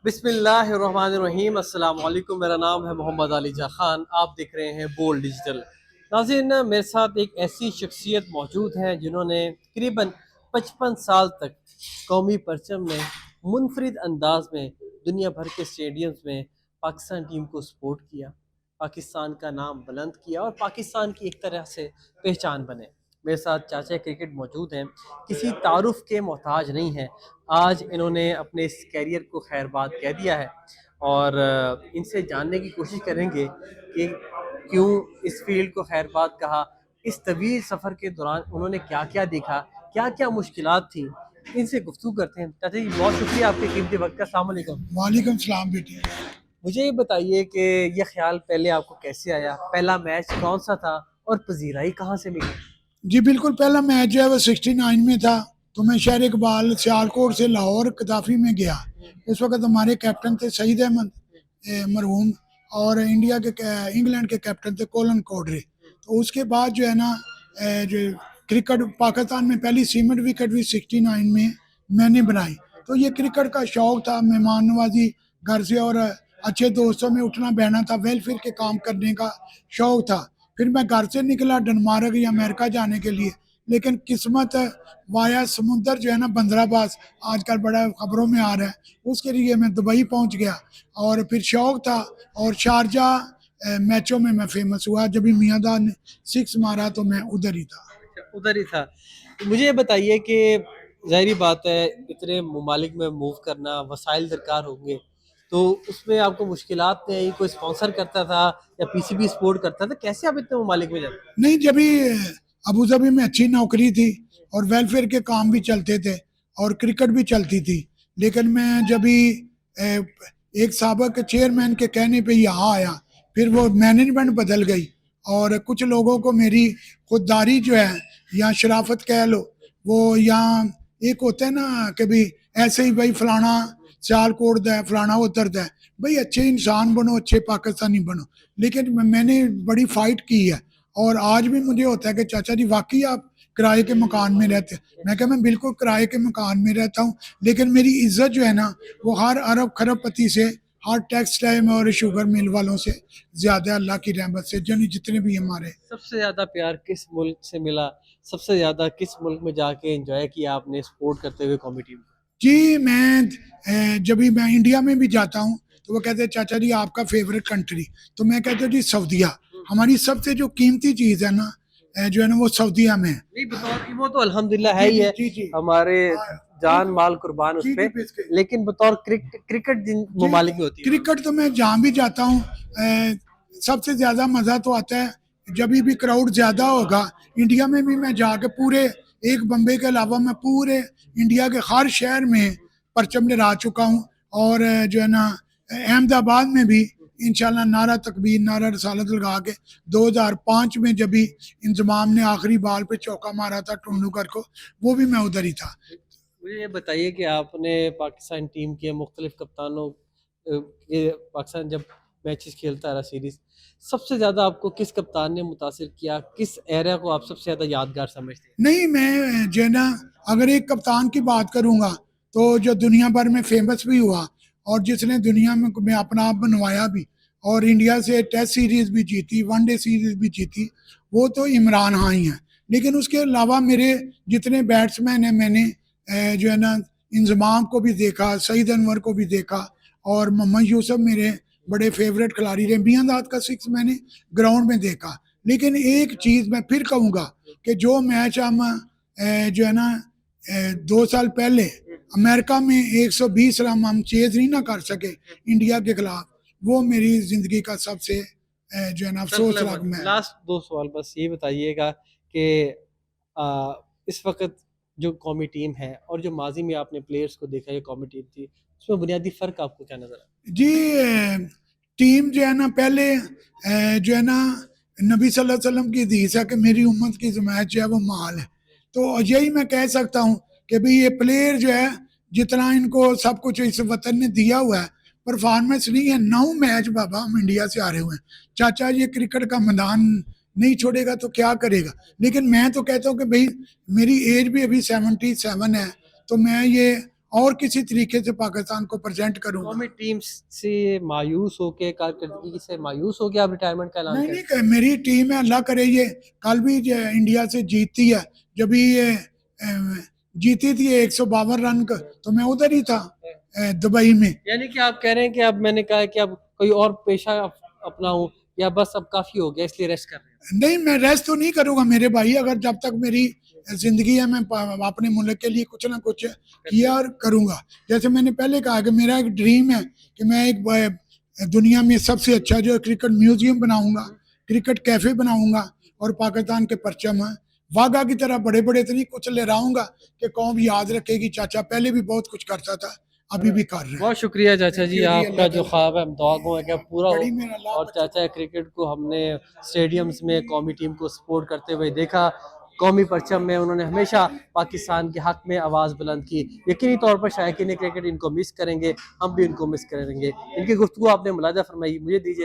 बिस्मिल्लाहिर्रहमानिर्रहीम अस्सलाम वालेकुम। मेरा नाम है मोहम्मद अली जा खान। आप देख रहे हैं बोल्ड डिजिटल। नाज़रीन, मेरे साथ एक ऐसी शख्सियत मौजूद है जिन्होंने तकरीबन 55 साल तक कौमी परचम में मुनफरिद अंदाज में दुनिया भर के स्टेडियम्स में पाकिस्तान टीम को सपोर्ट किया, पाकिस्तान का नाम बुलंद किया और पाकिस्तान की एक तरह से पहचान बने। मेरे साथ चाचा क्रिकेट मौजूद हैं, किसी तारुफ के मोहताज नहीं हैं। आज इन्होंने अपने इस कैरियर को खैरबाद कह दिया है और इनसे जानने की कोशिश करेंगे कि क्यों इस फील्ड को खैरबाद कहा, इस तवील सफ़र के दौरान उन्होंने क्या क्या देखा, क्या क्या मुश्किलात थी। इनसे गुफ्तगू करते हैं। चाचा जी, बहुत शुक्रिया आपके कीमती वक्त का। अस्सलाम वालेकुम। वालेकुम सलाम बेटे। मुझे ये बताइए कि ये ख्याल पहले आपको कैसे आया, पहला मैच कौन सा था और पजीराई कहाँ से मिली? जी बिल्कुल, पहला मैच जो है वो 69 में था। तो मैं शहर इकबाल सियालकोट से लाहौर कदाफी में गया। उस वक्त हमारे कैप्टन थे सईद अहमद मरहूम, और इंग्लैंड के कैप्टन थे कोलन कोडरे। तो उसके बाद जो है ना, जो क्रिकेट पाकिस्तान में पहली सीमेंट विकेट भी 69 में मैंने बनाई। तो ये क्रिकेट का शौक था, मेहमान नवाजी घर से और अच्छे दोस्तों में उठना बहना था, वेलफेयर के काम करने का शौक था। फिर मैं घर से निकला डेनमार्क या अमेरिका जाने के लिए, लेकिन किस्मत वाया समुंदर जो है ना, बंदराबाद आजकल बड़ा खबरों में आ रहा है, उसके लिए मैं दुबई पहुंच गया। और फिर शौक था, और शारजा मैचों में मैं फेमस हुआ। जब भी मियांदा ने 6 मारा तो मैं उधर ही था। उधर ही था। तो मुझे ये बताइए कि ज़ाहिर बात है, इतने ममालिक में मूव करना, वसाइल दरकार होंगे, तो उसमें आपको मुश्किलात नहीं आई? कोई स्पॉन्सर करता था या पीसीबी सपोर्ट करता था? कैसे आप इतने ममालिक में जाते? नहीं, जब भी अबू धाबी में अच्छी नौकरी थी और वेलफेयर के काम भी चलते थे और क्रिकेट भी चलती थी। लेकिन मैं जब भी एक साबक चेयरमैन के कहने पे यहाँ आया, फिर वो मैनेजमेंट बदल गई, और कुछ लोगों को मेरी खुददारी जो है या शराफत कह लो, वो यहाँ एक होता है ना कि भाई ऐसे ही भाई फलाना सियालकोट दा है, फलाना उधर दा है। भाई अच्छे इंसान बनो, अच्छे पाकिस्तानी बनो। लेकिन मैंने बड़ी फाइट की है, और आज भी मुझे होता है कि चाचा जी वाकई आप किराए के मकान में रहते हैं। मैं कहा मैं बिल्कुल किराए के मकान में रहता हूँ, लेकिन मेरी इज्जत जो है ना, वो हर अरब खरबपति से, हर टैक्स टाइम और शुगर मिल वालों से ज्यादा, अल्लाह की रहमत से, जितने भी हमारे। सबसे ज़्यादा प्यार किस मुल्क से मिला? सबसे ज़्यादा किस मुल्क में जाके एंजॉय किया आपने सपोर्ट करते हुए कौमी टीम? जी मैं जब भी मैं इंडिया में भी जाता हूँ तो वो कहते हैं चाचा जी आपका फेवरेट कंट्री। तो मैं कहता हूँ जी सऊदीया। हमारी सबसे जो कीमती चीज है ना, जो है ना, वो सऊदीया में है। नहीं, बतौर वो तो अल्हम्दुलिल्लाह है जी ही जी है, जी जी। हमारे हाँ, जान एक माल कुर्बान उस जी पे। जी बिस्किट। लेकिन बतौर क्रिकेट जिन जी ममालिक में होती है। क्रिकेट तो मैं जहाँ भी जाता हूँ, सबसे ज्यादा मजा तो आता है जब भी क्राउड ज्यादा होगा। इंडिया में भी मैं जाके पूरे, एक बम्बई के अलावा मैं पूरे इंडिया के हर शहर में परचम लहरा चुका हूँ। और जो है ना, अहमदाबाद में भी इंशाल्लाह नारा तकबीर नारा रसालत लगा के 2005 में जब भी इंजमाम ने आखिरी बाल पे चौका मारा था टुंडूकर को, वो भी मैं उधर ही था। मुझे ये बताइए कि आपने पाकिस्तान टीम के मुख्तलिफ कप्तानों के पाकिस्तान जब मैचेस खेलता रहा सीरीज, सबसे ज़्यादा आपको किस कप्तान ने मुतासिर किया? किस एरिया को आप सबसे ज़्यादा यादगार समझते हैं? नहीं, मैं जो है ना, अगर एक कप्तान की बात करूंगा तो जो दुनिया भर में फेमस भी हुआ और जिसने दुनिया में अपना आप बनवाया भी, और इंडिया से टेस्ट सीरीज भी जीती, वनडे सीरीज भी जीती, वो तो इमरान खान ही हैं। लेकिन उसके अलावा मेरे जितने बैट्समैन हैं, मैंने जो है ना, इंजमाम को भी देखा, सईद अनवर को भी देखा, और मोहम्मद यूसुफ मेरे बड़े फेवरेट खिलाड़ी रहे। मियांदाद का सिक्स मैंने ग्राउंड में देखा। लेकिन एक चीज मैं फिर कहूंगा कि जो मैच हम जो है ना, 2 साल पहले अमेरिका में 120 रन हम चेज नहीं ना कर सके इंडिया के खिलाफ, वो मेरी जिंदगी का सबसे जो है ना अफसोसनाक मैच। लास्ट दो सवाल बस ये बताइएगा कि इस वक्त जो कौमी टीम है और जो माजी में आपने प्लेयर्स को देखा, ये कौमी टीम थी, उसमें बुनियादी फर्क आपको क्या नजर आया? जी टीम जो है ना, पहले जो है ना, नबी सल्लल्लाहु अलैहि वसल्लम की हदीस है कि मेरी उम्मत की जमात जो है वो माल है। तो यही मैं कह सकता हूँ कि भाई ये प्लेयर जो है, जितना इनको सब कुछ इस वतन ने दिया हुआ है, परफॉर्मेंस नहीं है। 9 मैच बाबा हम इंडिया से आ रहे हुए हैं। चाचा ये क्रिकेट का मैदान नहीं छोड़ेगा तो क्या करेगा। लेकिन मैं तो कहता हूँ कि भाई मेरी एज भी अभी 77 है, तो मैं ये और किसी तरीके से पाकिस्तान को प्रेजेंट करूंगा। कौमी टीम से मायूस होके, कारकर्दगी से मायूस होके आप रिटायरमेंट का ऐलान नहीं करें? नहीं, मेरी टीम है, अल्लाह करे ये कल भी इंडिया से जीतती है। जब भी ये जीती थी 152 रन का, तो मैं उधर ही था दुबई में। यानी कि आप कह रहे हैं कि अब मैंने कहा है कि अब कोई और पेशा अपनाऊं, या बस अब काफी हो गया इसलिए रेस्ट कर रहे हैं? नहीं, मैं रेस्ट तो नहीं करूंगा मेरे भाई, अगर जब तक मेरी जिंदगी है मैं अपने मुल्क के लिए कुछ ना कुछ किया और करूंगा। जैसे मैंने पहले कहा कि मेरा एक ड्रीम है कि मैं एक दुनिया में सबसे अच्छा जो क्रिकेट म्यूजियम बनाऊंगा, क्रिकेट कैफे बनाऊंगा, और पाकिस्तान के परचम वाघा की तरह बड़े बड़े तो नहीं कुछ ले रहा कि कौम याद रखेगी चाचा पहले भी बहुत कुछ करता था, अभी भी कर रहे हैं। बहुत शुक्रिया चाचा जी, आपका जो ख्वाब है हम दुआ गो है कि पूरा हो। बड़ी मेरा अल्लाह और चाचा क्रिकेट को हमने स्टेडियम्स में कौमी टीम को सपोर्ट करते हुए देखा, कौमी परचम में उन्होंने हमेशा पाकिस्तान के हक में आवाज़ बुलंद की। यकीनी तौर पर शायकीन क्रिकेट इनको मिस करेंगे, हम भी इनको मिस करेंगे। इनकी गुफ्तगू आपने मुलाजा फरमाई, मुझे दीजिए।